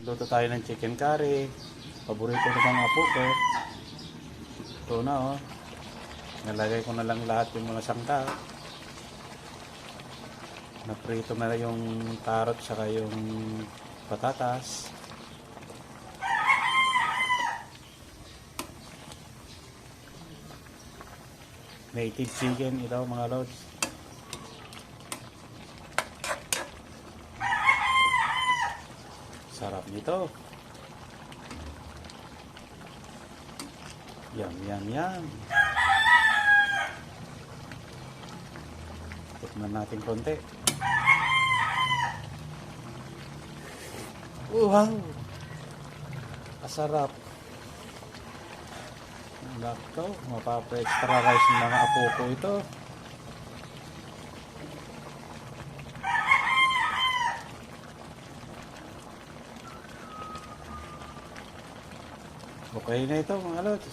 Luto tayo ng chicken curry. Paborito ng mga apo ko. Ito na oh. Nalagay ko na lang lahat yung mga sangka. Naprito na lang yung carrot saka yung patatas. Native chicken ito mga lods. Sarap nito. Yum, yum, yum. Tikman natin konti. Wow! Masarap. Nako, mapapa-extra rice ng mga apo ko ito. Okay na ito mga lods.